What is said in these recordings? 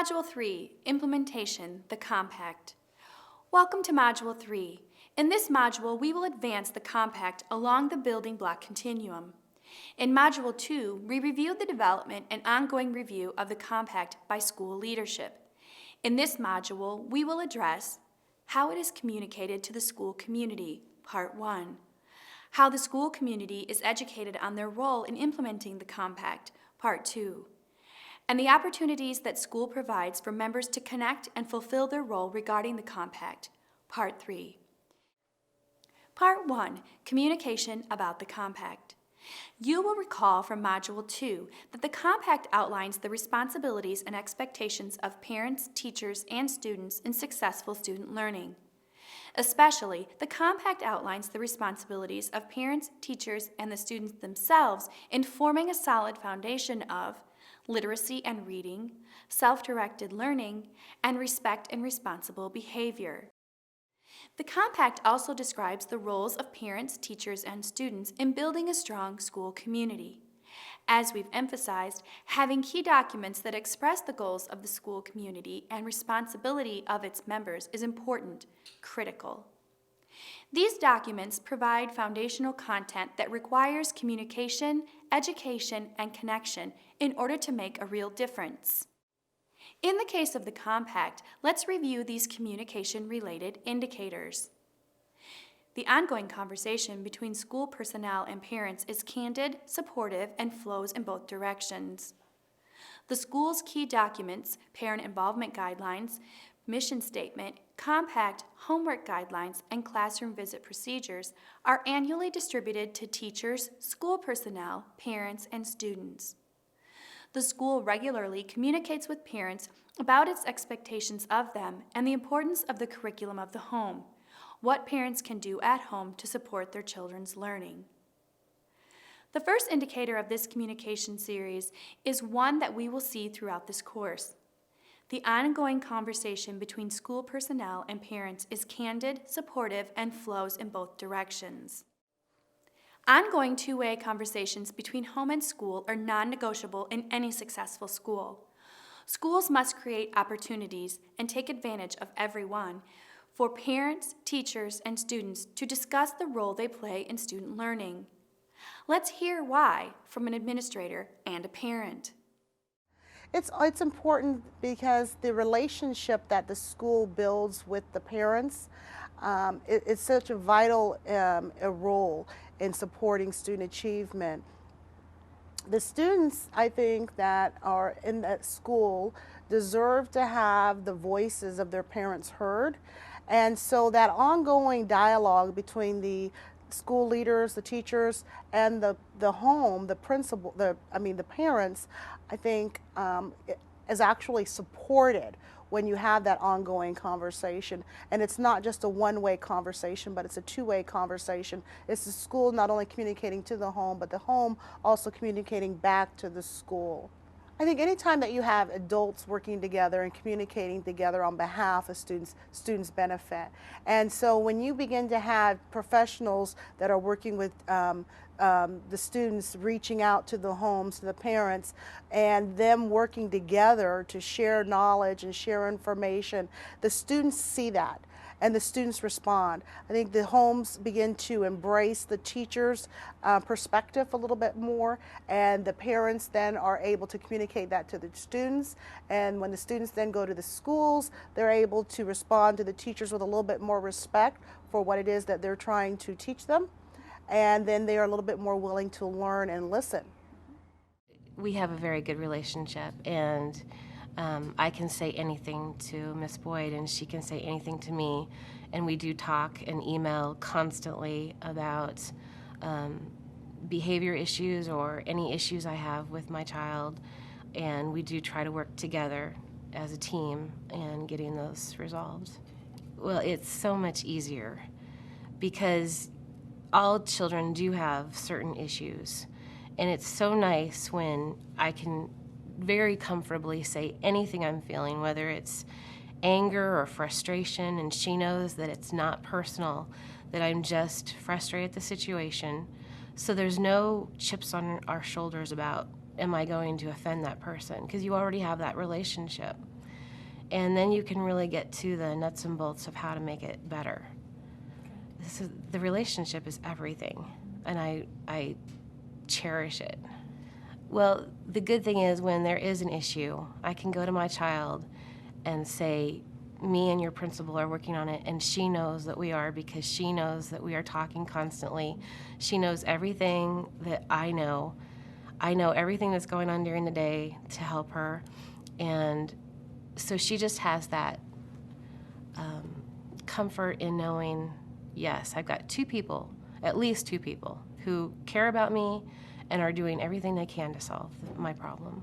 Module 3, Implementation, the Compact. Welcome to Module 3. In this module, we will advance the Compact along the building block continuum. In Module 2, we reviewed the development and ongoing review of the Compact by school leadership. In this module, we will address how it is communicated to the school community, Part 1. How the school community is educated on their role in implementing the Compact, Part 2. And the opportunities that school provides for members to connect and fulfill their role regarding the Compact, Part 3. Part 1, Communication about the Compact. You will recall from Module 2 that the Compact outlines the responsibilities and expectations of parents, teachers, and students in successful student learning. Especially, the Compact outlines the responsibilities of parents, teachers, and the students themselves in forming a solid foundation of literacy and reading, self-directed learning, and respect and responsible behavior. The Compact also describes the roles of parents, teachers, and students in building a strong school community. As we've emphasized, having key documents that express the goals of the school community and responsibility of its members is important, critical. These documents provide foundational content that requires communication, education, and connection in order to make a real difference. In the case of the Compact, let's review these communication-related indicators. The ongoing conversation between school personnel and parents is candid, supportive, and flows in both directions. The school's key documents, parent involvement guidelines, mission statement, Compact, homework guidelines, and classroom visit procedures are annually distributed to teachers, school personnel, parents, and students. The school regularly communicates with parents about its expectations of them and the importance of the curriculum of the home, what parents can do at home to support their children's learning. The first indicator of this communication series is one that we will see throughout this course. The ongoing conversation between school personnel and parents is candid, supportive, and flows in both directions. Ongoing two-way conversations between home and school are non-negotiable in any successful school. Schools must create opportunities and take advantage of everyone for parents, teachers, and students to discuss the role they play in student learning. Let's hear why from an administrator and a parent. It's important because the relationship that the school builds with the parents is such a vital a role in supporting student achievement. The students, I think, that are in that school deserve to have the voices of their parents heard. And so that ongoing dialogue between the school leaders, the teachers, and the home, the principal, the parents, I think is actually supported when you have that ongoing conversation. And it's not just a one-way conversation, but it's a two-way conversation. It's the school not only communicating to the home, but the home also communicating back to the school. I think anytime that you have adults working together and communicating together on behalf of students benefit. And so when you begin to have professionals that are working with the students, reaching out to the homes, to the parents, and them working together to share knowledge and share information, the students see that. And the students respond. I think the homes begin to embrace the teacher's perspective a little bit more, and the parents then are able to communicate that to the students. And when the students then go to the schools, they're able to respond to the teachers with a little bit more respect for what it is that they're trying to teach them. And then they are a little bit more willing to learn and listen. We have a very good relationship, and I can say anything to Miss Boyd, and she can say anything to me, and we do talk and email constantly about behavior issues or any issues I have with my child, and we do try to work together as a team in getting those resolved. Well, it's so much easier because all children do have certain issues, and it's so nice when I can very comfortably say anything I'm feeling, whether it's anger or frustration, and she knows that it's not personal, that I'm just frustrated at the situation. So there's no chips on our shoulders about, am I going to offend that person? Because you already have that relationship. And then you can really get to the nuts and bolts of how to make it better. The relationship is everything, and I cherish it. Well, the good thing is when there is an issue, I can go to my child and say, me and your principal are working on it, and she knows that we are, because she knows that we are talking constantly. She knows everything that I know. I know everything that's going on during the day to help her, and so she just has that comfort in knowing, yes, I've got two people, at least two people, who care about me and are doing everything they can to solve my problem.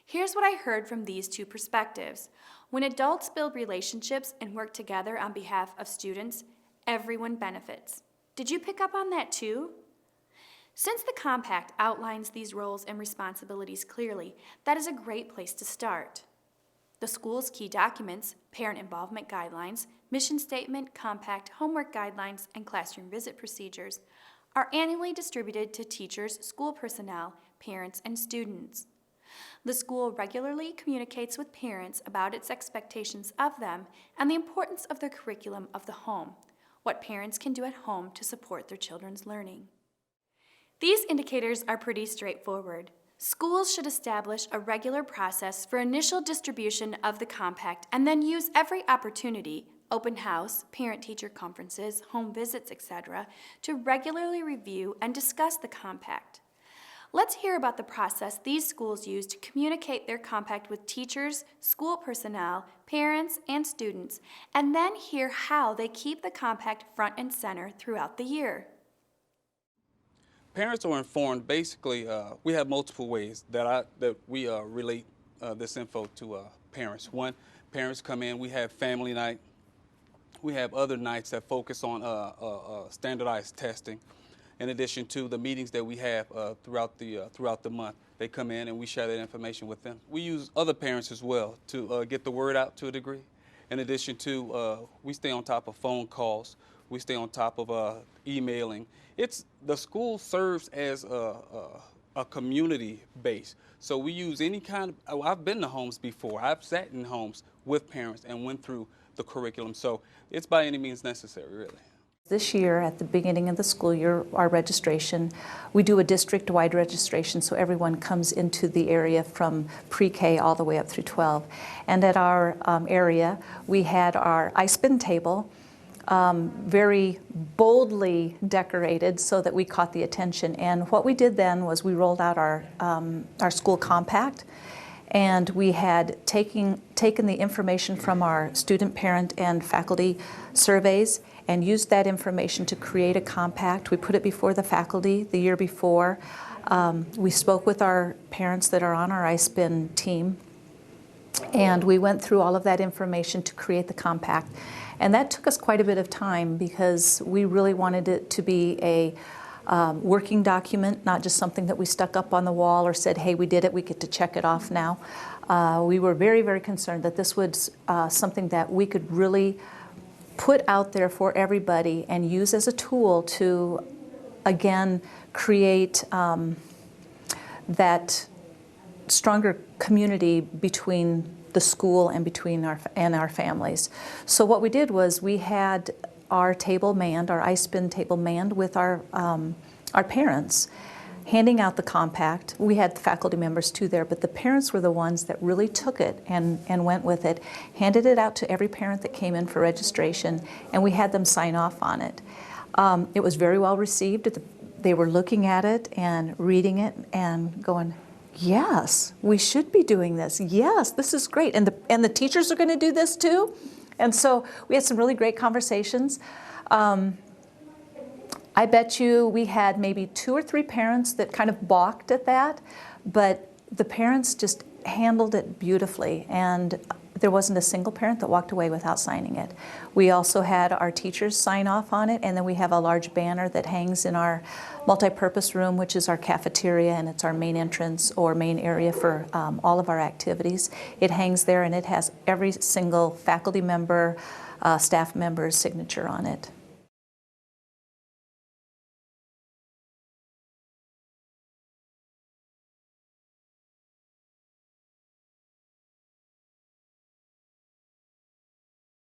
Here's what I heard from these two perspectives. When adults build relationships and work together on behalf of students, everyone benefits. Did you pick up on that too? Since the compact outlines these roles and responsibilities clearly, that is a great place to start. The school's key documents, parent involvement guidelines, mission statement, compact, homework guidelines, and classroom visit procedures, are annually distributed to teachers, school personnel, parents, and students. The school regularly communicates with parents about its expectations of them and the importance of the curriculum of the home, what parents can do at home to support their children's learning. These indicators are pretty straightforward. Schools should establish a regular process for initial distribution of the compact and then use every opportunity, open house, parent-teacher conferences, home visits, etc., to regularly review and discuss the compact. Let's hear about the process these schools use to communicate their compact with teachers, school personnel, parents, and students, and then hear how they keep the compact front and center throughout the year. Parents are informed. Basically, we have multiple ways that we relate this info to parents. One, parents come in, we have family night. We have other nights that focus on standardized testing. In addition to the meetings that we have throughout the month, they come in and we share that information with them. We use other parents as well to get the word out to a degree. In addition to, we stay on top of phone calls. We stay on top of emailing. The school serves as a community base. So we use any kind of, I've been to homes before. I've sat in homes with parents and went through the curriculum. So it's by any means necessary, really. This year, at the beginning of the school year, our registration, we do a district-wide registration, so everyone comes into the area from pre-K all the way up through 12. And at our area, we had our ice bin table, very boldly decorated so that we caught the attention. And what we did then was we rolled out our school compact, and we had taken the information from our student, parent, and faculty surveys and used that information to create a compact. We put it before the faculty the year before. We spoke with our parents that are on our iSpin team, and we went through all of that information to create the compact. And that took us quite a bit of time because we really wanted it to be a working document, not just something that we stuck up on the wall or said, hey, we did it, we get to check it off now. We were very, very concerned that this was something that we could really put out there for everybody and use as a tool to, again, create that stronger community between the school and between our families. So what we did was we had our table manned, our iSpin table manned with our parents, handing out the compact. We had faculty members too there, but the parents were the ones that really took it and went with it, handed it out to every parent that came in for registration, and we had them sign off on it. It was very well received. They were looking at it and reading it and going, yes, we should be doing this. Yes, this is great. And the teachers are going to do this too. And so we had some really great conversations. I bet you we had maybe 2 or 3 parents that kind of balked at that, but the parents just handled it beautifully, and there wasn't a single parent that walked away without signing it. We also had our teachers sign off on it, and then we have a large banner that hangs in our multi-purpose room, which is our cafeteria, and it's our main entrance or main area for all of our activities. It hangs there, and it has every single faculty member, staff member's signature on it.